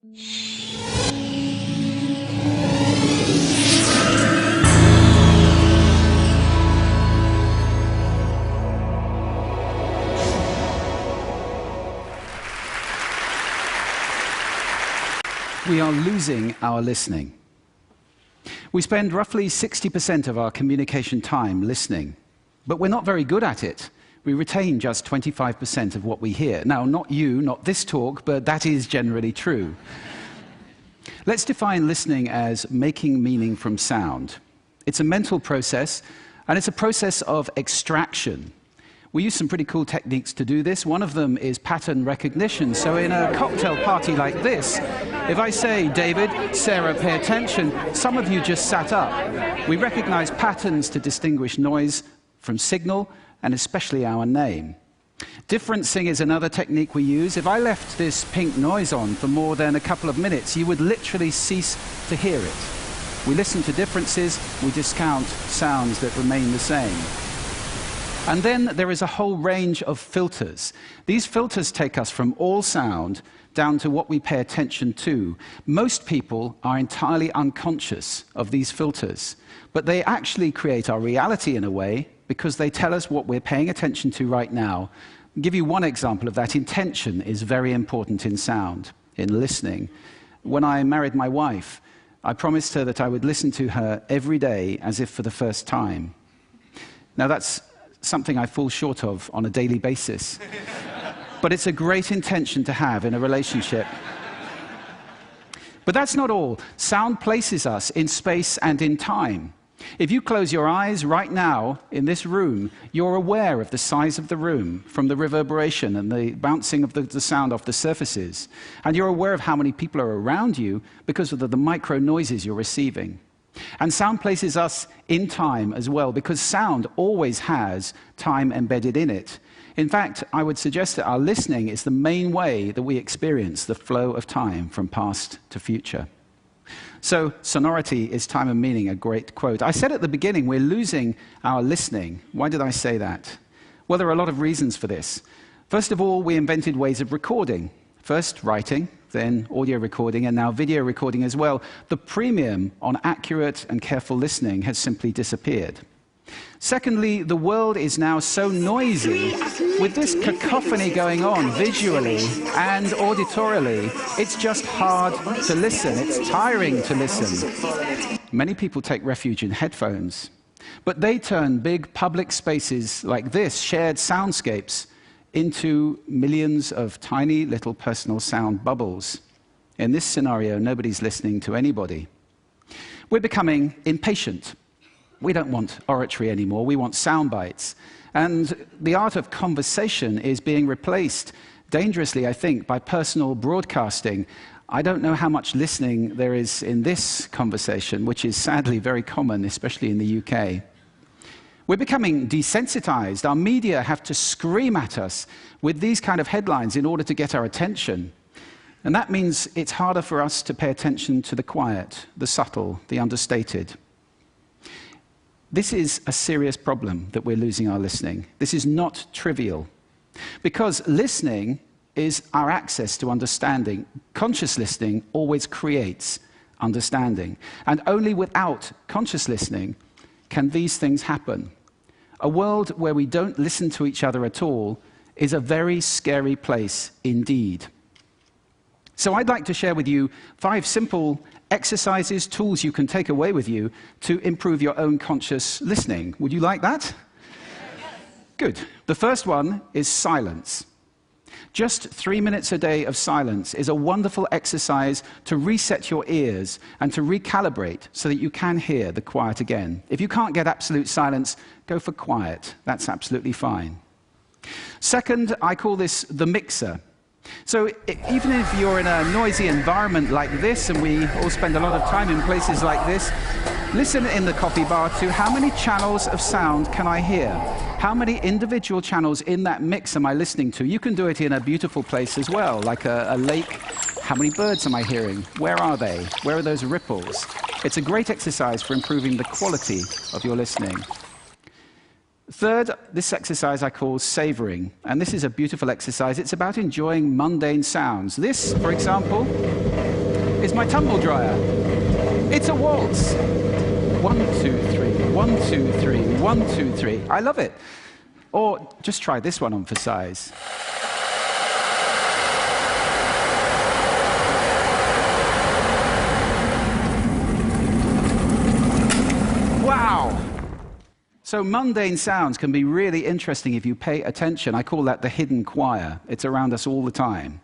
We are losing our listening. We spend roughly 60% of our communication time listening, but we're not very good at it. We retain just 25% of what we hear. Now, not you, not this talk, but that is generally true. Let's define listening as making meaning from sound. It's a mental process, and it's a process of extraction. We use some pretty cool techniques to do this. One of them is pattern recognition. So in a cocktail party like this, if I say, David, Sarah, pay attention, some of you just sat up. We recognize patterns to distinguish noise from signal, and especially our name. Differencing is another technique we use. If I left this pink noise on for more than a couple of minutes, you would literally cease to hear it. We listen to differences, we discount sounds that remain the same. And then there is a whole range of filters. These filters take us from all sound down to what we pay attention to. Most people are entirely unconscious of these filters, but they actually create our reality in a way because they tell us what we're paying attention to right now. I'll give you one example of that. Intention is very important in sound, in listening. When I married my wife, I promised her that I would listen to her every day as if for the first time. Now that's something I fall short of on a daily basis. But it's a great intention to have in a relationship. But that's not all. Sound places us in space and in time. If you close your eyes right now in this room, you're aware of the size of the room from the reverberation and the bouncing of the sound off the surfaces. And you're aware of how many people are around you because of the micro noises you're receiving. And sound places us in time as well, because sound always has time embedded in it. In fact, I would suggest that our listening is the main way that we experience the flow of time from past to future. So, sonority is time and meaning, a great quote. I said at the beginning, we're losing our listening. Why did I say that? Well, there are a lot of reasons for this. First of all, we invented ways of recording. First, writing, then audio recording, and now video recording as well. The premium on accurate and careful listening has simply disappeared. Secondly, the world is now so noisy, with this cacophony going on visually and auditorily, it's just hard to listen. It's tiring to listen. Many people take refuge in headphones, but they turn big public spaces like this, shared soundscapes, into millions of tiny little personal sound bubbles. In this scenario, nobody's listening to anybody. We're becoming impatient. We don't want oratory anymore, we want sound bites. And the art of conversation is being replaced, dangerously, I think, by personal broadcasting. I don't know how much listening there is in this conversation, which is sadly very common, especially in the UK. We're becoming desensitized. Our media have to scream at us with these kind of headlines in order to get our attention. And that means it's harder for us to pay attention to the quiet, the subtle, the understated. This is a serious problem that we're losing our listening. This is not trivial. Because listening is our access to understanding. Conscious listening always creates understanding. And only without conscious listening can these things happen. A world where we don't listen to each other at all is a very scary place indeed. So I'd like to share with you 5 simple exercises, tools you can take away with you to improve your own conscious listening. Would you like that? Yes. Good. The first one is silence. Just 3 minutes a day of silence is a wonderful exercise to reset your ears and to recalibrate so that you can hear the quiet again. If you can't get absolute silence, go for quiet. That's absolutely fine. Second, I call this the mixer. So even if you're in a noisy environment like this, and we all spend a lot of time in places like this, listen in the coffee bar to how many channels of sound can I hear? How many individual channels in that mix am I listening to? You can do it in a beautiful place as well, like a lake. How many birds am I hearing? Where are they? Where are those ripples? It's a great exercise for improving the quality of your listening. Third, this exercise I call savoring, and this is a beautiful exercise. It's about enjoying mundane sounds. This, for example, my tumble dryer. It's a waltz. 1, 2, 3, 1, 2, 3, 1, 2, 3. I love it. Or just try this one on for size. Wow! So mundane sounds can be really interesting if you pay attention. I call that the hidden choir. It's around us all the time.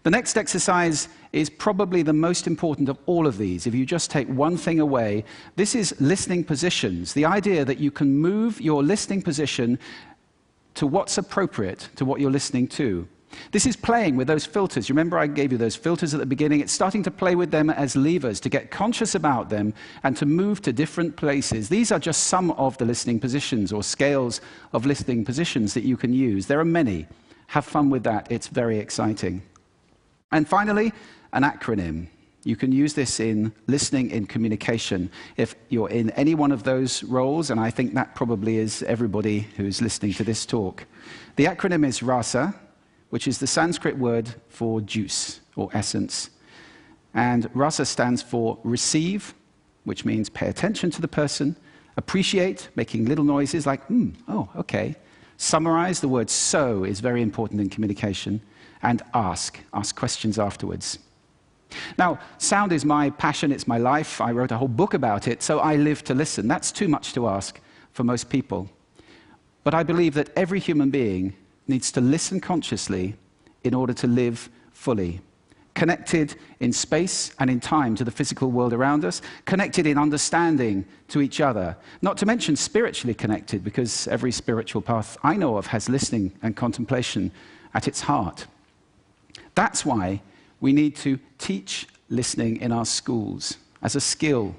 The next exercise is probably the most important of all of these. If you just take one thing away, this is listening positions. The idea that you can move your listening position to what's appropriate to what you're listening to. This is playing with those filters. You remember I gave you those filters at the beginning? It's starting to play with them as levers, to get conscious about them and to move to different places. These are just some of the listening positions or scales of listening positions that you can use. There are many. Have fun with that. It's very exciting. And finally, an acronym. You can use this in listening, in communication. If you're in any one of those roles, and I think that probably is everybody who's listening to this talk. The acronym is RASA, which is the Sanskrit word for juice or essence. And RASA stands for receive, which means pay attention to the person, appreciate, making little noises like, oh, okay. Summarize, the word so is very important in communication. And ask questions afterwards. Now, sound is my passion, it's my life. I wrote a whole book about it, so I live to listen. That's too much to ask for most people. But I believe that every human being needs to listen consciously in order to live fully. Connected in space and in time to the physical world around us, connected in understanding to each other, not to mention spiritually connected, because every spiritual path I know of has listening and contemplation at its heart. That's why we need to teach listening in our schools as a skill.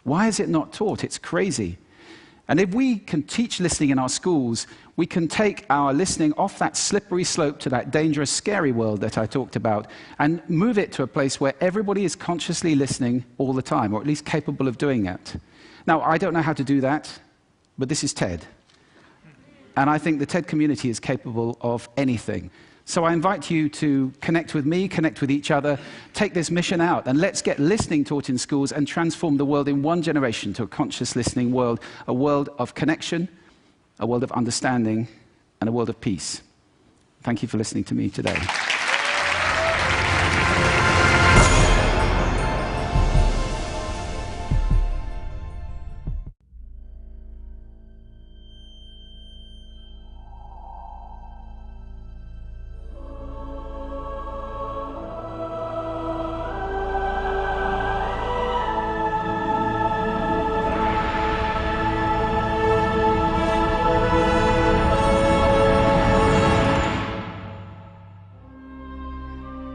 Why is it not taught? It's crazy. And if we can teach listening in our schools, we can take our listening off that slippery slope to that dangerous, scary world that I talked about and move it to a place where everybody is consciously listening all the time, or at least capable of doing it. Now, I don't know how to do that, but this is TED. And I think the TED community is capable of anything. So I invite you to connect with me, connect with each other, take this mission out, and let's get listening taught in schools and transform the world in one generation to a conscious listening world, a world of connection, a world of understanding, and a world of peace. Thank you for listening to me today.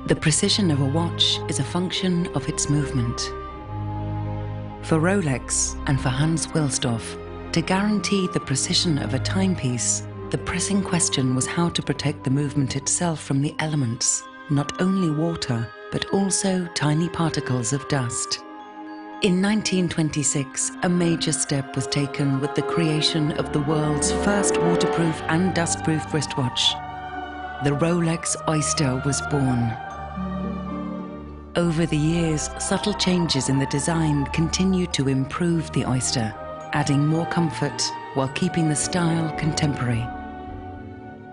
The precision of a watch is a function of its movement. For Rolex and for Hans Wilsdorf, to guarantee the precision of a timepiece, the pressing question was how to protect the movement itself from the elements, not only water, but also tiny particles of dust. In 1926, a major step was taken with the creation of the world's first waterproof and dustproof wristwatch. The Rolex Oyster was born. Over the years, subtle changes in the design continued to improve the Oyster, adding more comfort while keeping the style contemporary.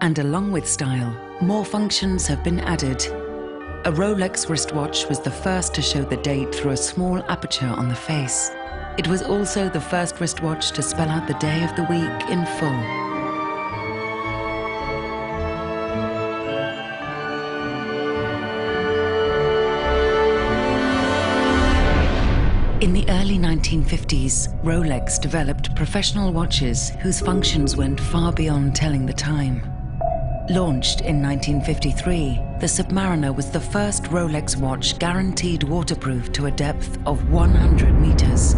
And along with style, more functions have been added. A Rolex wristwatch was the first to show the date through a small aperture on the face. It was also the first wristwatch to spell out the day of the week in full. In the early 1950s, Rolex developed professional watches whose functions went far beyond telling the time. Launched in 1953, the Submariner was the first Rolex watch guaranteed waterproof to a depth of 100 meters.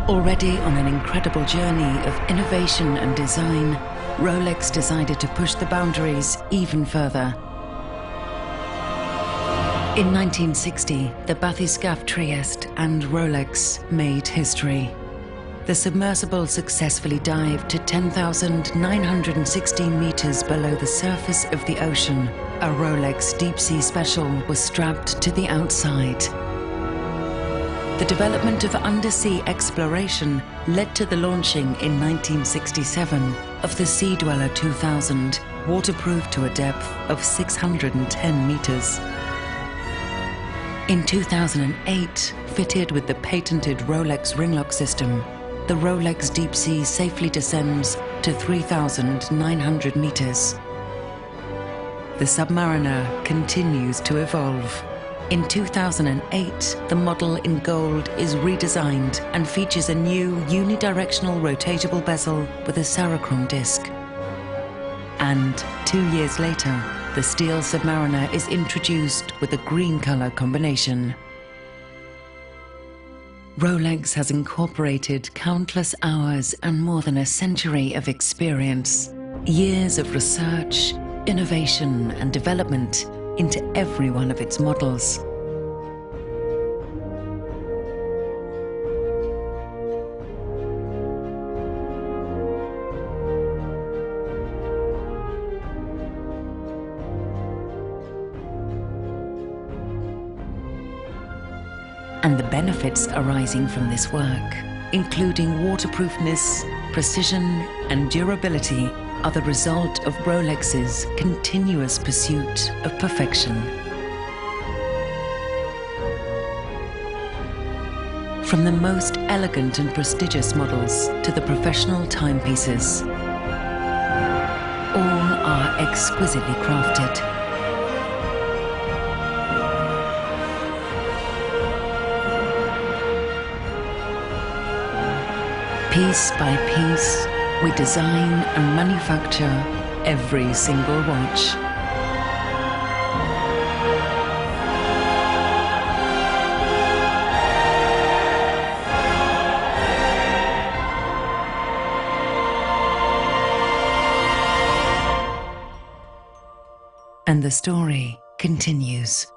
Already on an incredible journey of innovation and design, Rolex decided to push the boundaries even further. In 1960, the Bathyscaphe Trieste and Rolex made history. The submersible successfully dived to 10,916 meters below the surface of the ocean, a Rolex Deep Sea Special was strapped to the outside. The development of undersea exploration led to the launching in 1967 of the Sea Dweller 2000, waterproof to a depth of 610 meters. In 2008, fitted with the patented Rolex Ringlock system, the Rolex Deep Sea safely descends to 3,900 meters. The Submariner continues to evolve. In 2008, the model in gold is redesigned and features a new unidirectional rotatable bezel with a Cerachrom disc. And 2 years later, the steel Submariner is introduced with a green color combination. Rolex has incorporated countless hours and more than a century of experience, years of research, innovation and development into every one of its models. And the benefits arising from this work, including waterproofness, precision and durability, are the result of Rolex's continuous pursuit of perfection. From the most elegant and prestigious models to the professional timepieces, all are exquisitely crafted. Piece by piece, we design and manufacture every single watch. And the story continues.